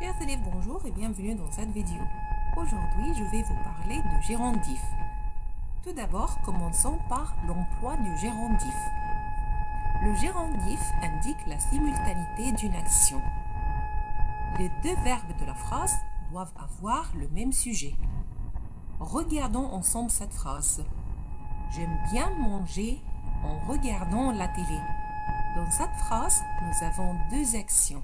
Chers élèves, bonjour et bienvenue dans cette vidéo. Aujourd'hui, je vais vous parler de gérondif. Tout d'abord, commençons par l'emploi du gérondif. Le gérondif indique la simultanéité d'une action. Les deux verbes de la phrase doivent avoir le même sujet. Regardons ensemble cette phrase. J'aime bien manger en regardant la télé. Dans cette phrase, nous avons deux actions.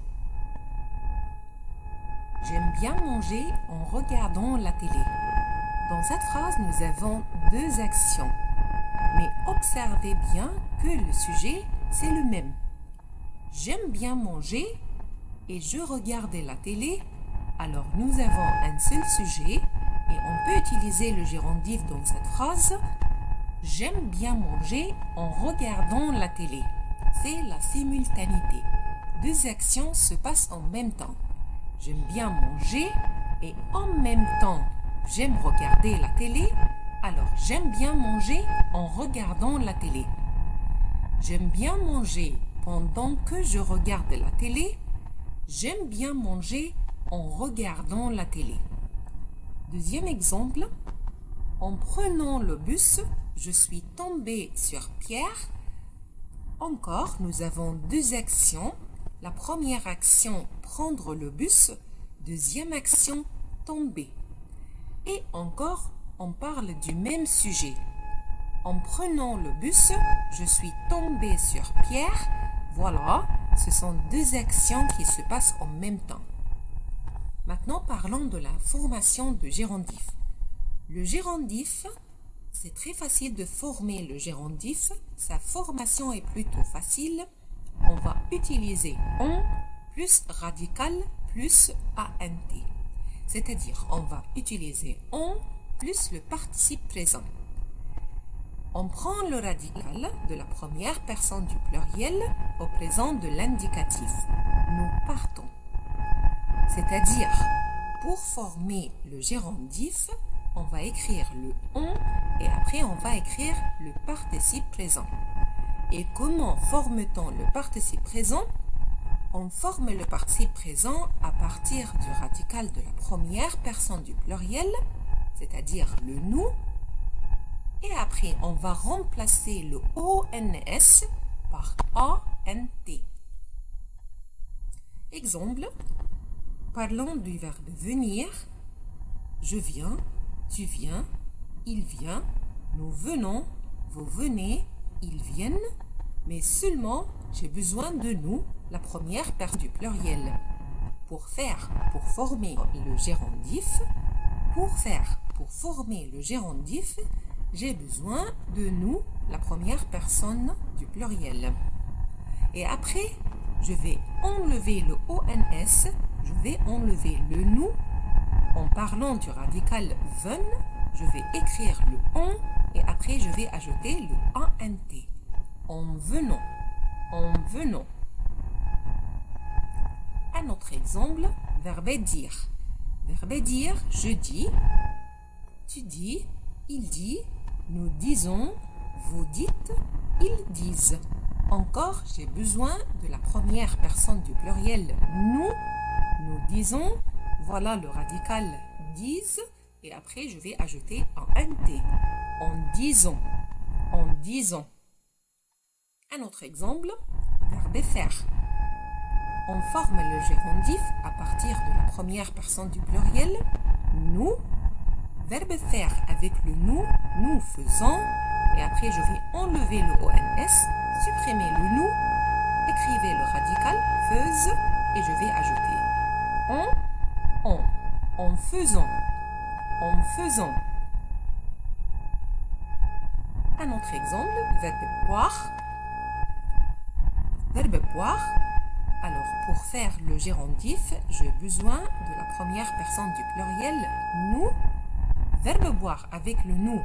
J'aime bien manger en regardant la télé. Dans cette phrase, nous avons deux actions. Mais observez bien que le sujet, c'est le même. J'aime bien manger et je regardais la télé. Alors, nous avons un seul sujet et on peut utiliser le gérondif dans cette phrase. J'aime bien manger en regardant la télé. C'est la simultanéité. Deux actions se passent en même temps. J'aime bien manger et en même temps, j'aime regarder la télé. Alors, j'aime bien manger en regardant la télé. J'aime bien manger pendant que je regarde la télé. J'aime bien manger en regardant la télé. Deuxième exemple. En prenant le bus, je suis tombée sur Pierre. Encore, nous avons deux actions. La première action, prendre le bus. Deuxième action, tomber. Et encore, on parle du même sujet. En prenant le bus, je suis tombée sur Pierre. Voilà, ce sont deux actions qui se passent en même temps. Maintenant, parlons de la formation de gérondif. Le gérondif, c'est très facile de former le gérondif. Sa formation est plutôt facile. On va utiliser on plus radical plus ant. C'est-à-dire, on va utiliser on plus le participe présent. On prend le radical de la première personne du pluriel au présent de l'indicatif. Nous partons. C'est-à-dire, pour former le gérondif, on va écrire le on et après on va écrire le participe présent. Et comment forme-t-on le participe présent? On forme le participe présent à partir du radical de la première personne du pluriel, c'est-à-dire le nous. Et après, on va remplacer le ONS par ANT. Exemple, parlons du verbe venir. Je viens, tu viens, il vient, nous venons, vous venez, ils viennent, mais seulement j'ai besoin de nous, la première personne du pluriel. Pour former le gérondif, pour former le gérondif, j'ai besoin de nous, la première personne du pluriel. Et après, je vais enlever le ONS, je vais enlever le nous. En parlant du radical ven, je vais écrire le on et après je vais ajouter le ANT. En venant, en venant. Un autre exemple, verbe dire. Verbe dire, je dis, tu dis, il dit, nous disons, vous dites, ils disent. Encore, j'ai besoin de la première personne du pluriel nous disons. Voilà le radical disent et après je vais ajouter un nt. En disant, en disant. Un autre exemple, verbe faire. On forme le gérondif à partir de la première personne du pluriel, nous. Verbe faire avec le nous faisons. Et après, je vais enlever le ONS, supprimer le nous, écrivez le radical, faise, et je vais ajouter en faisant, en faisant. Un autre exemple, verbe boire. Verbe boire. Alors, pour faire le gérondif, j'ai besoin de la première personne du pluriel, nous. Verbe boire avec le nous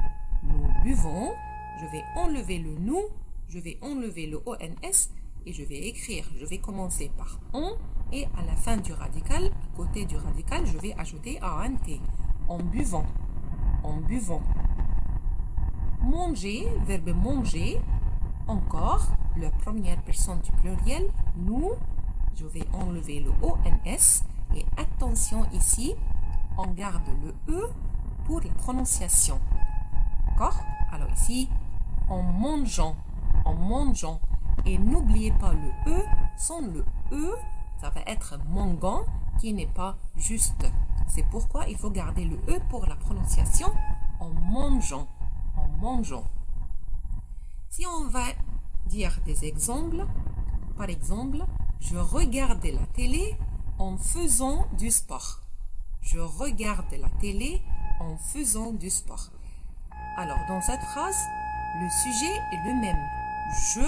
buvons. Je vais enlever le nous, je vais enlever le ONS et je vais écrire, je vais commencer par on et à la fin du radical, à côté du radical, je vais ajouter ANT. En buvant, en buvant. Manger, verbe manger. Encore, la première personne du pluriel, nous. Je vais enlever le ONS et attention. attention ici, on garde le E pour la prononciation. D'accord? Alors ici, en mangeant. Et n'oubliez pas le E, sans le E, ça va être mangan qui n'est pas juste. C'est pourquoi il faut garder le E pour la prononciation en mangeant. Si on va dire des exemples, par exemple, je regarde la télé en faisant du sport. Je regarde la télé en faisant du sport. Alors, dans cette phrase, le sujet est le même. Je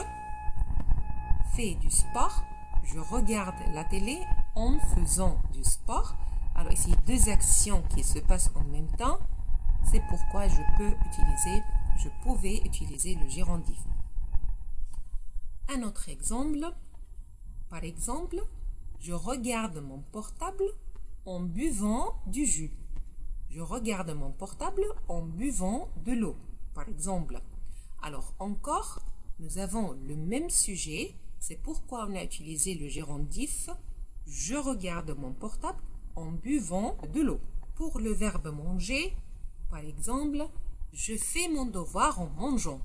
fais du sport. Je regarde la télé en faisant du sport. Alors ici, deux actions qui se passent en même temps. C'est pourquoi je pouvais utiliser le gérondif. Un autre exemple. Par exemple, je regarde mon portable en buvant du jus. Je regarde mon portable en buvant de l'eau, par exemple. Alors encore, nous avons le même sujet. C'est pourquoi on a utilisé le gérondif. Je regarde mon portable en buvant de l'eau. Pour le verbe manger, par exemple, je fais mon devoir en mangeant.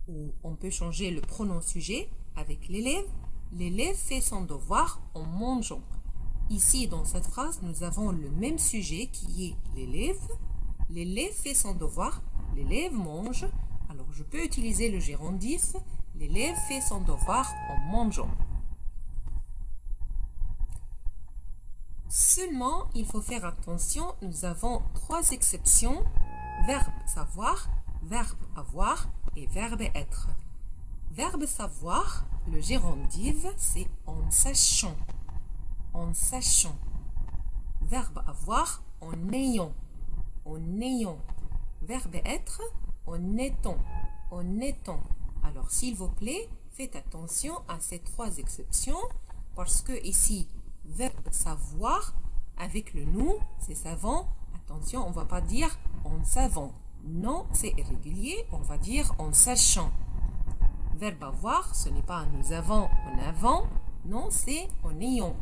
Ou on peut changer le pronom sujet avec l'élève. L'élève fait son devoir en mangeant. Ici, dans cette phrase, nous avons le même sujet qui est l'élève. L'élève fait son devoir, l'élève mange. Alors, je peux utiliser le gérondif. L'élève fait son devoir en mangeant. Seulement, il faut faire attention, nous avons trois exceptions. Verbe savoir, verbe avoir et verbe être. Verbe savoir, le gérondif, c'est en sachant. En sachant. Verbe avoir, en ayant. En ayant. Verbe être, en étant. En étant. Alors, s'il vous plaît, faites attention à ces trois exceptions parce que ici, verbe savoir, avec le nous, c'est savant. Attention, on ne va pas dire en savant. Non, c'est irrégulier, on va dire en sachant. Verbe avoir, ce n'est pas nous avons en avant, non, c'est en ayant.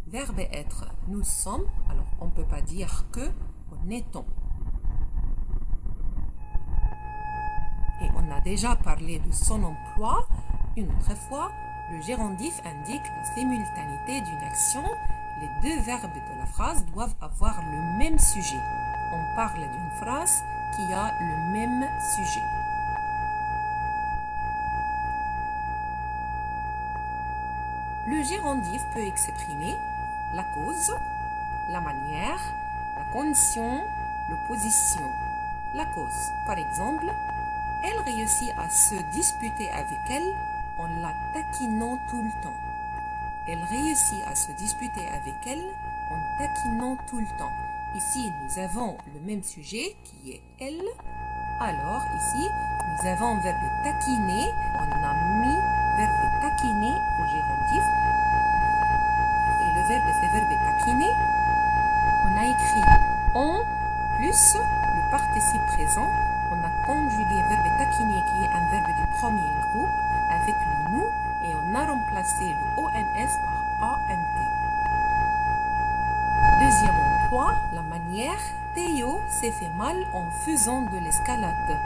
Verbe être, nous sommes, alors on ne peut pas dire que en étant. Et on a déjà parlé de son emploi. Une autre fois, le gérondif indique la simultanéité d'une action. Les deux verbes de la phrase doivent avoir le même sujet. On parle d'une phrase qui a le même sujet. Le gérondif peut exprimer la cause, la manière, la condition, l'opposition. La cause, par exemple, elle réussit à se disputer avec elle en la taquinant tout le temps. Elle réussit à se disputer avec elle en taquinant tout le temps. Ici, nous avons le même sujet qui est elle. Alors, ici, nous avons verbe taquiner. On a mis verbe taquiner au gérondif. Et le verbe, c'est verbe taquiner. On a écrit on plus le participe présent. On a conjugué verbe taquiner qui est un verbe du premier groupe avec le nous et on a remplacé le ONS par ANT. Deuxième emploi, la manière. Théo s'est fait mal en faisant de l'escalade.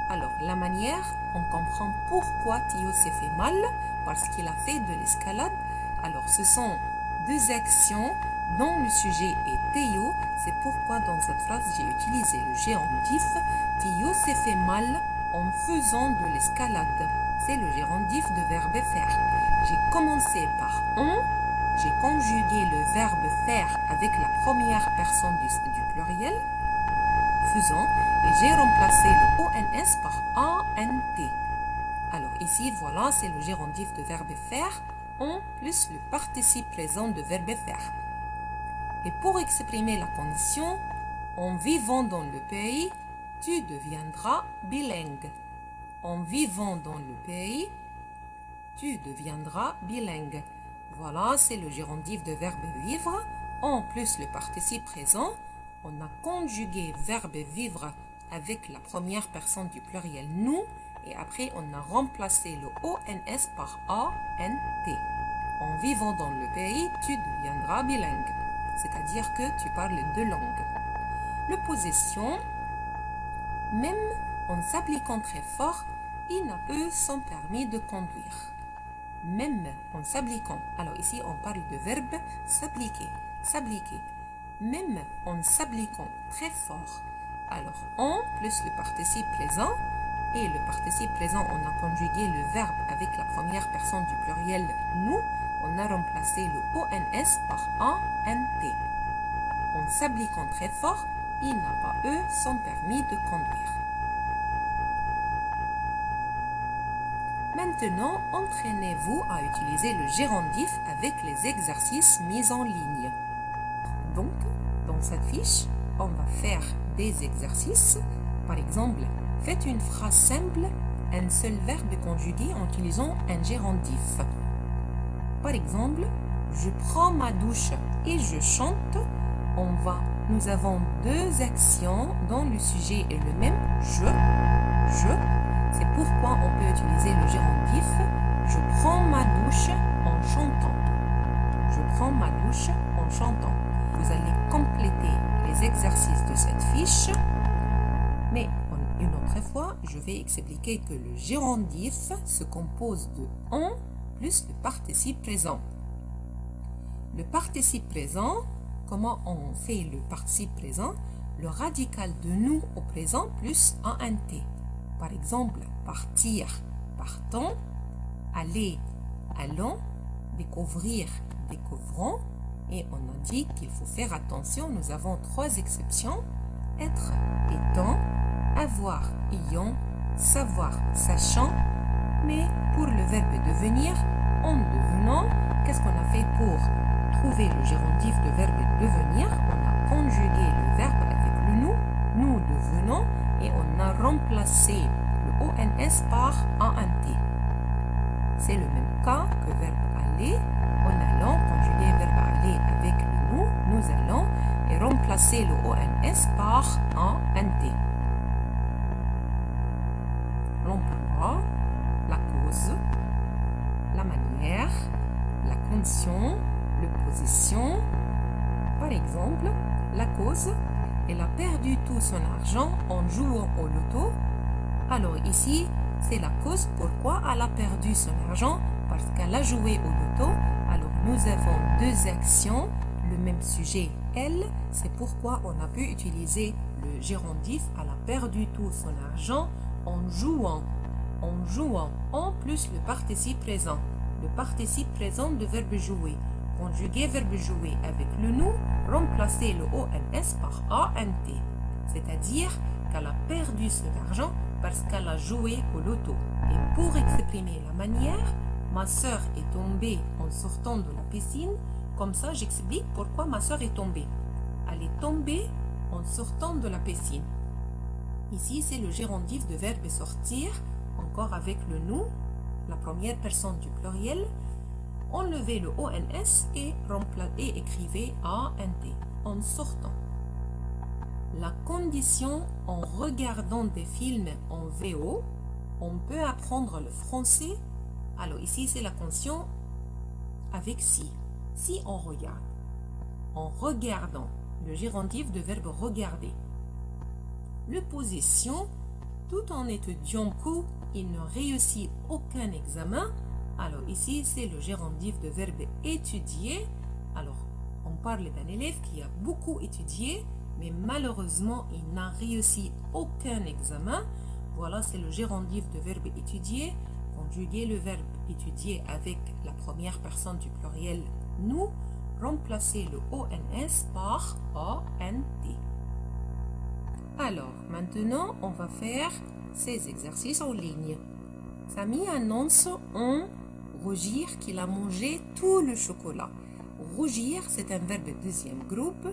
Alors, la manière, on comprend pourquoi Théo s'est fait mal, parce qu'il a fait de l'escalade. Alors, ce sont deux actions dont le sujet est Théo. C'est pourquoi dans cette phrase, j'ai utilisé le gérondif. Théo s'est fait mal en faisant de l'escalade. C'est le gérondif de verbe faire. J'ai commencé par on. J'ai conjugué le verbe faire avec la première personne du pluriel, faisant, et j'ai remplacé le ONS par ANT. Alors ici, voilà, c'est le gérondif de verbe faire, on plus le participe présent de verbe faire. Et pour exprimer la condition, en vivant dans le pays, tu deviendras bilingue. En vivant dans le pays, tu deviendras bilingue. Voilà, c'est le gérondif de verbe vivre. En plus le participe présent, on a conjugué verbe vivre avec la première personne du pluriel nous et après on a remplacé le ONS par ANT. en vivant dans le pays, tu deviendras bilingue. C'est-à-dire que tu parles deux langues. Le possession, même en s'appliquant très fort, il n'a pas son permis de conduire. Même en s'appliquant. Alors ici, on parle de verbe s'appliquer. S'appliquer. Même en s'appliquant très fort. Alors, on plus le participe présent. Et le participe présent, on a conjugué le verbe avec la première personne du pluriel nous. On a remplacé le ONS par ANT. En s'appliquant très fort, il n'a pas eu son permis de conduire. Maintenant, entraînez-vous à utiliser le gérondif avec les exercices mis en ligne. Donc, dans cette fiche, on va faire des exercices. Par exemple, faites une phrase simple, un seul verbe conjugué en utilisant un gérondif. Par exemple, je prends ma douche et je chante. Nous avons deux actions dont le sujet est le même, je. C'est pourquoi on peut utiliser le gérondif. Je prends ma douche en chantant. Je prends ma douche en chantant. Vous allez compléter les exercices de cette fiche. Mais une autre fois, je vais expliquer que le gérondif se compose de on plus le participe présent. Le participe présent, comment on fait le participe présent? Le radical de nous au présent plus ANT. Par exemple, partir, partons, aller, allons, découvrir, découvrons. Et on a dit qu'il faut faire attention, nous avons trois exceptions. Être, étant, avoir, ayant, savoir, sachant. Mais pour le verbe devenir, en devenant, qu'est-ce qu'on a fait pour trouver le gérondif de verbe devenir? On a conjugué le verbe avec le nous devenons, et on a remplacé le ONS par ANT. C'est le même cas que verbe aller. En allant, conjuguer verbe aller avec le nous allons, et remplacer le ONS par ANT. L'emploi, la cause, la manière, la condition, le position. Par exemple, la cause, elle a perdu tout son argent en jouant au loto. Alors ici, c'est la cause pourquoi elle a perdu son argent, parce qu'elle a joué au loto. Alors nous avons deux actions, le même sujet, elle. C'est pourquoi on a pu utiliser le gérondif. Elle a perdu tout son argent en jouant, en plus le participe présent. Le participe présent de verbe jouer. Conjuguer verbe jouer avec le nous, remplacer le ONS par ANT. C'est-à-dire qu'elle a perdu son argent parce qu'elle a joué au loto. Et pour exprimer la manière, ma sœur est tombée en sortant de la piscine. Comme ça, j'explique pourquoi ma sœur est tombée. Elle est tombée en sortant de la piscine. Ici, c'est le gérondif de verbe sortir, encore avec le nous, la première personne du pluriel. Enlevez le ONS et écrivez ANT, en sortant. La condition en regardant des films en VO, on peut apprendre le français. Alors ici, c'est la condition avec si. Si on regarde. En regardant, le gérondif de verbe regarder. Le possession, tout en étudiant coup, il ne réussit aucun examen. Alors ici, c'est le gérondif de verbe étudier. Alors, on parle d'un élève qui a beaucoup étudié, mais malheureusement, il n'a réussi aucun examen. Voilà, c'est le gérondif de verbe étudier. Conjuguer le verbe étudier avec la première personne du pluriel nous, remplacer le ONS par ANT. Alors, maintenant, on va faire ces exercices en ligne. Samy annonce en rougir qu'il a mangé tout le chocolat. Rougir, c'est un verbe deuxième groupe.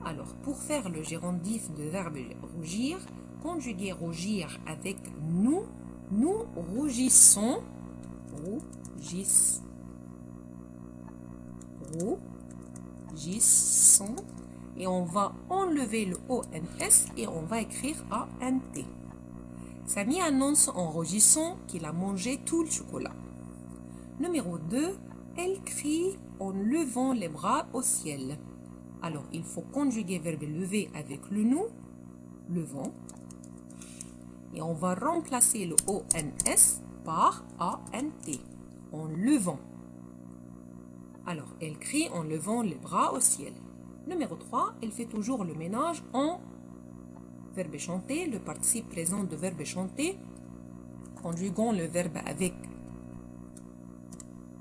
Alors, pour faire le gérondif de verbe rougir, conjuguer rougir avec nous rougissons, rougissons, et on va enlever le ONS et on va écrire ANT. Samy annonce en rougissant qu'il a mangé tout le chocolat. Numéro 2, Elle crie en levant les bras au ciel. Alors, il faut conjuguer verbe lever avec le nous, levant. Et on va remplacer le ONS par ANT, en levant. Alors, elle crie en levant les bras au ciel. Numéro 3, elle fait toujours le ménage en verbe chanter, le participe présent de verbe chanter, conjuguons le verbe avec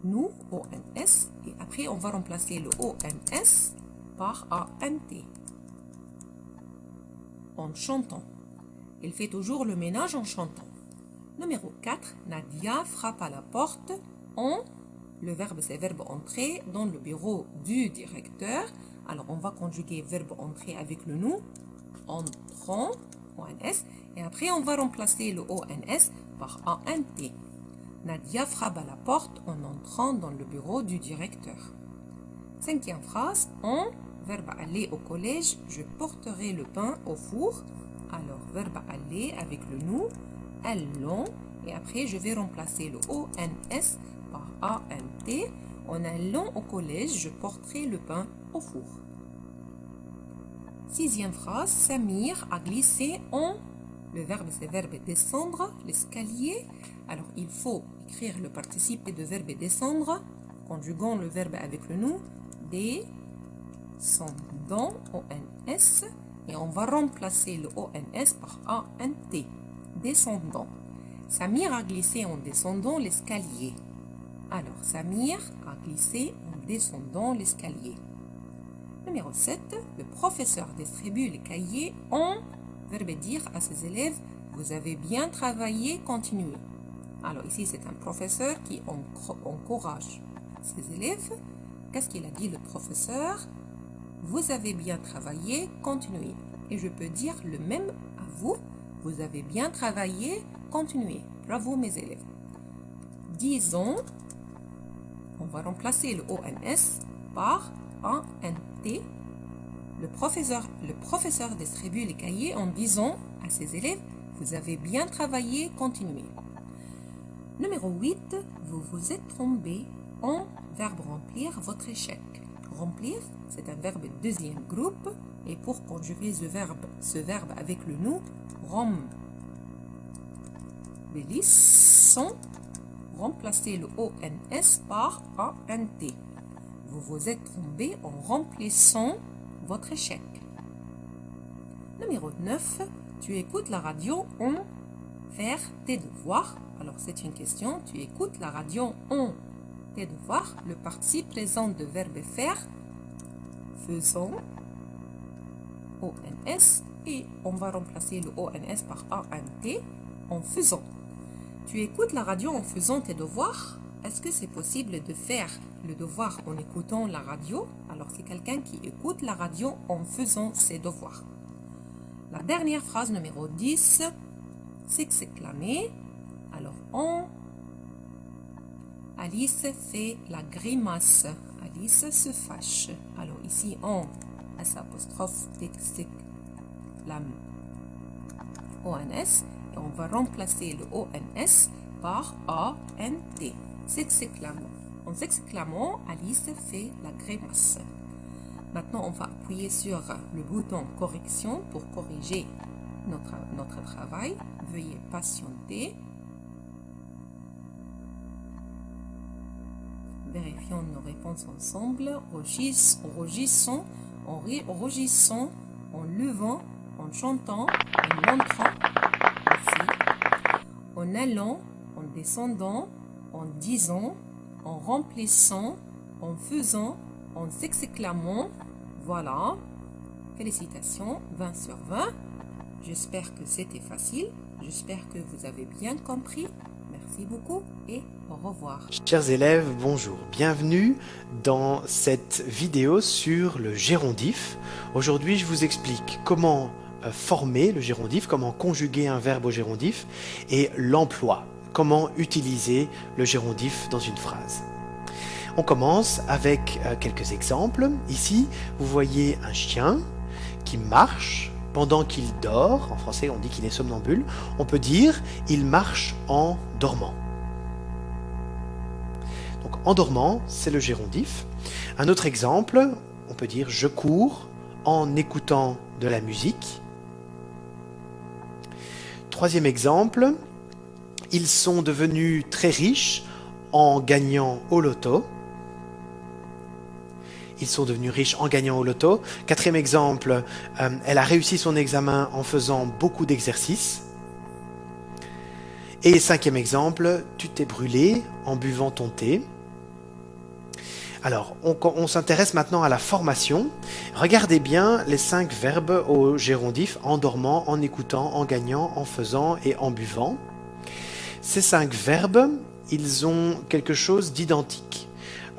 nous, ONS, et après on va remplacer le ONS par ANT, en chantant. Elle fait toujours le ménage en chantant. Numéro 4, Nadia frappe à la porte en, le verbe c'est verbe entrer, dans le bureau du directeur. Alors on va conjuguer verbe entrer avec le nous, entrant, ONS, et après on va remplacer le ONS par ANT. Nadia frappe à la porte en entrant dans le bureau du directeur. 5e phrase, en, verbe aller au collège, je porterai le pain au four. Alors, verbe aller avec le nous, allons, et après je vais remplacer le ONS par ANT. En allant au collège, je porterai le pain au four. 6e phrase, Samir a glissé en, le verbe c'est verbe descendre, l'escalier. Alors il faut écrire le participe de verbe descendre, conjuguons le verbe avec le nous, descendant, ONS, et on va remplacer le ONS par ANT, descendant. Samir a glissé en descendant l'escalier. Alors Samir a glissé en descendant l'escalier. Numéro 7, le professeur distribue les cahiers en, verbe dire à ses élèves, vous avez bien travaillé, continuez. Alors ici c'est un professeur qui encourage ses élèves. Qu'est-ce qu'il a dit le professeur? Vous avez bien travaillé, continuez. Et je peux dire le même à vous, vous avez bien travaillé, continuez. Bravo mes élèves. Disons, on va remplacer le ONS par ANT. Le professeur distribue les cahiers en disant à ses élèves, vous avez bien travaillé, continuez. Numéro 8, vous vous êtes trompé en verbe remplir votre échec. Remplir, c'est un verbe deuxième groupe, et pour conjuguer ce verbe avec le nous, remplissons, remplacez le ONS par ANT. Vous vous êtes trompé en remplissant votre échec. Numéro 9, tu écoutes la radio en faire tes devoirs. Alors c'est une question, tu écoutes la radio en tes devoirs. Le participe présent de verbe faire, faisons, ONS, et on va remplacer le ONS par ANT, en faisant. Tu écoutes la radio en faisant tes devoirs. Est-ce que c'est possible de faire le devoir en écoutant la radio? Alors c'est quelqu'un qui écoute la radio en faisant ses devoirs. La dernière phrase numéro 10, s'exclamer. Alors on, Alice fait la grimace. Alice se fâche. Alors ici on, S apostrophe s'exclame, ONS, et on va remplacer le ONS par ANT. S'exclamant. En s'exclamant, Alice fait la grimace. Maintenant, on va appuyer sur le bouton correction pour corriger notre travail. Veuillez patienter. Vérifions nos réponses ensemble. Rougissons, en levant, en chantant, en montrant, ici, en allant, en descendant, en disant, en remplissant, en faisant, en s'exclamant. Voilà. Félicitations, 20 sur 20. J'espère que c'était facile. J'espère que vous avez bien compris. Merci beaucoup et au revoir. Chers élèves, bonjour. Bienvenue dans cette vidéo sur le gérondif. Aujourd'hui, je vous explique comment former le gérondif, comment conjuguer un verbe au gérondif et l'emploi. Comment utiliser le gérondif dans une phrase. On commence avec quelques exemples. Ici, vous voyez un chien qui marche pendant qu'il dort. En français, on dit qu'il est somnambule. On peut dire « il marche en dormant ». Donc en dormant, c'est le gérondif. Un autre exemple, on peut dire je cours en écoutant de la musique. Troisième exemple, ils sont devenus très riches en gagnant au loto. Ils sont devenus riches en gagnant au loto. Quatrième exemple, elle a réussi son examen en faisant beaucoup d'exercices. Et cinquième exemple, tu t'es brûlé en buvant ton thé. Alors, on s'intéresse maintenant à la formation. Regardez bien les 5 verbes au gérondif: en dormant, en écoutant, en gagnant, en faisant et en buvant. Ces 5 verbes, ils ont quelque chose d'identique.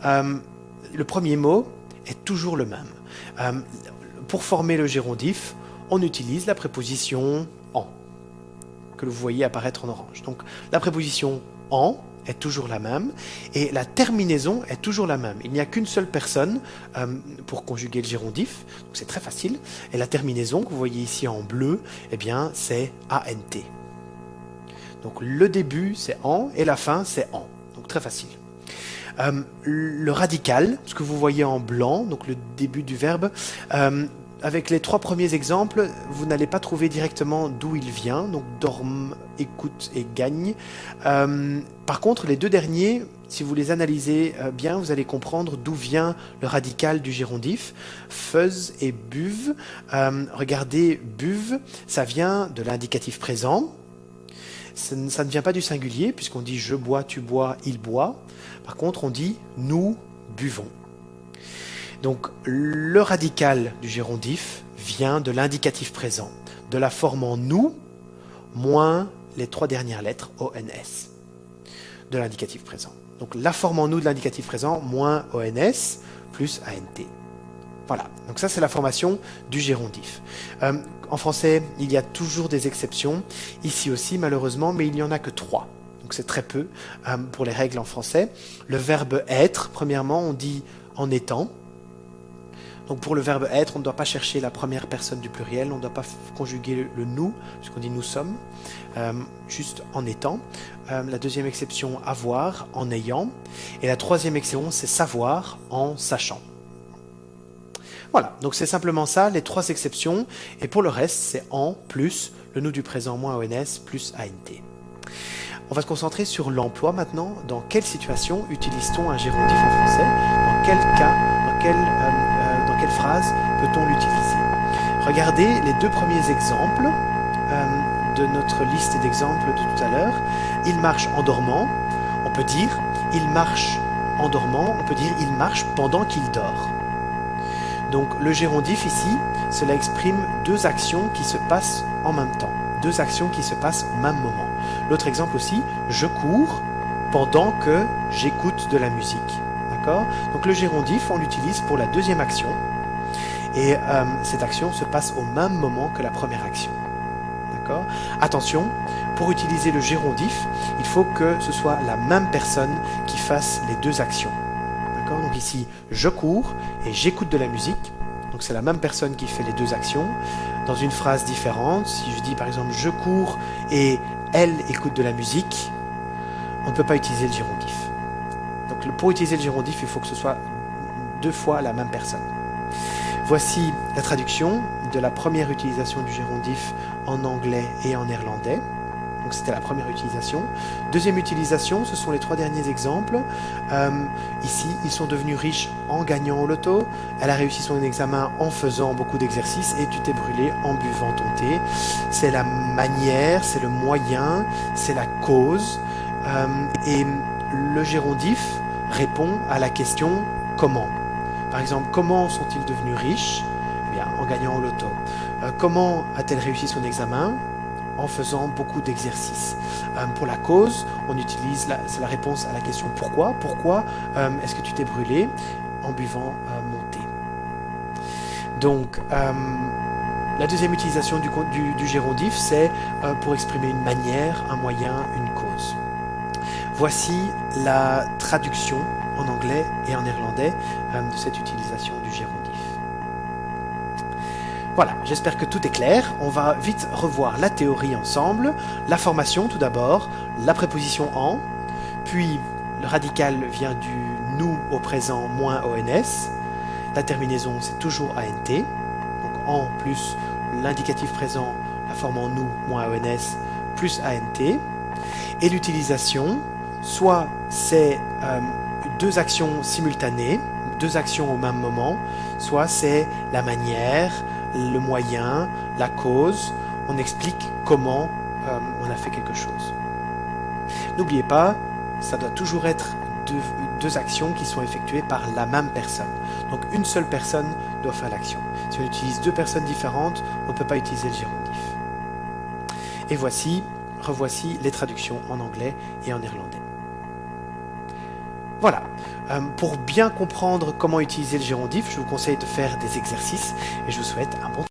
Le premier mot est toujours le même. Pour former le gérondif, on utilise la préposition en, que vous voyez apparaître en orange. Donc la préposition en est toujours la même et la terminaison est toujours la même. Il n'y a qu'une seule personne pour conjuguer le gérondif, donc c'est très facile. Et la terminaison que vous voyez ici en bleu, eh bien c'est ANT. Donc le début c'est en et la fin c'est en. Donc très facile. Le radical, ce que vous voyez en blanc, donc le début du verbe, avec les 3 premiers exemples, vous n'allez pas trouver directement d'où il vient, donc dorme, écoute et gagne. Par contre, les 2 derniers, si vous les analysez bien, vous allez comprendre d'où vient le radical du gérondif. Fuzz et buve. Regardez, buve, ça vient de l'indicatif présent. Ça ne vient pas du singulier, puisqu'on dit je bois, tu bois, il boit. Par contre, on dit nous buvons. Donc, le radical du gérondif vient de l'indicatif présent, de la forme en nous, moins les 3 dernières lettres, ONS, de l'indicatif présent. Donc, la forme en nous de l'indicatif présent, moins ONS, plus ANT. Voilà, donc ça c'est la formation du gérondif. En français, il y a toujours des exceptions, ici aussi malheureusement, mais il n'y en a que 3. Donc c'est très peu pour les règles en français. Le verbe être, premièrement, on dit en étant. Donc pour le verbe être, on ne doit pas chercher la première personne du pluriel, on ne doit pas conjuguer le nous, puisqu'on dit nous sommes, juste en étant. La deuxième exception, avoir, en ayant. Et la troisième exception, c'est savoir, en sachant. Voilà, donc c'est simplement ça, les 3 exceptions. Et pour le reste, c'est en plus le nous du présent moins ONS plus ANT. On va se concentrer sur l'emploi maintenant. Dans quelle situation utilise-t-on un gérondif en français? Dans quel cas, dans quelle phrase peut-on l'utiliser? Regardez les 2 premiers exemples de notre liste d'exemples de tout à l'heure. Il marche en dormant. On peut dire il marche en dormant. On peut dire il marche pendant qu'il dort. Donc le gérondif ici, cela exprime 2 actions qui se passent en même temps. 2 actions qui se passent au même moment. L'autre exemple aussi, je cours pendant que j'écoute de la musique. D'accord? Donc le gérondif, on l'utilise pour la 2e action. Et cette action se passe au même moment que la première action. D'accord? Attention, pour utiliser le gérondif, il faut que ce soit la même personne qui fasse les 2 actions. Donc ici, je cours et j'écoute de la musique. Donc c'est la même personne qui fait les 2 actions. Dans une phrase différente, si je dis par exemple je cours et elle écoute de la musique, on ne peut pas utiliser le gérondif. Donc pour utiliser le gérondif, il faut que ce soit 2 fois la même personne. Voici la traduction de la première utilisation du gérondif en anglais et en néerlandais. Donc c'était la première utilisation. Deuxième utilisation, ce sont les 3 derniers exemples. Ici, ils sont devenus riches en gagnant au loto. Elle a réussi son examen en faisant beaucoup d'exercices et tu t'es brûlé en buvant ton thé. C'est la manière, c'est le moyen, c'est la cause. Et le gérondif répond à la question comment. Par exemple, comment sont-ils devenus riches? Eh bien, en gagnant au loto. Comment a-t-elle réussi son examen? En faisant beaucoup d'exercices. Pour la cause, on utilise c'est la réponse à la question pourquoi. Pourquoi est-ce que tu t'es brûlé en buvant mon thé? Donc, la deuxième utilisation du gérondif, c'est pour exprimer une manière, un moyen, une cause. Voici la traduction en anglais et en néerlandais de cette utilisation du gérondif. Voilà, j'espère que tout est clair. On va vite revoir la théorie ensemble. La formation tout d'abord, la préposition en, puis le radical vient du nous au présent moins ONS. La terminaison, c'est toujours ANT. Donc en plus l'indicatif présent, la forme en nous moins ONS plus ANT. Et l'utilisation, soit c'est deux actions simultanées, deux actions au même moment, soit c'est la manière, le moyen, la cause. On explique comment on a fait quelque chose. N'oubliez pas, ça doit toujours être deux actions qui sont effectuées par la même personne. Donc une seule personne doit faire l'action. Si on utilise deux personnes différentes, on ne peut pas utiliser le gérondif. Et revoici les traductions en anglais et en néerlandais. Voilà. Pour bien comprendre comment utiliser le gérondif, je vous conseille de faire des exercices et je vous souhaite un bon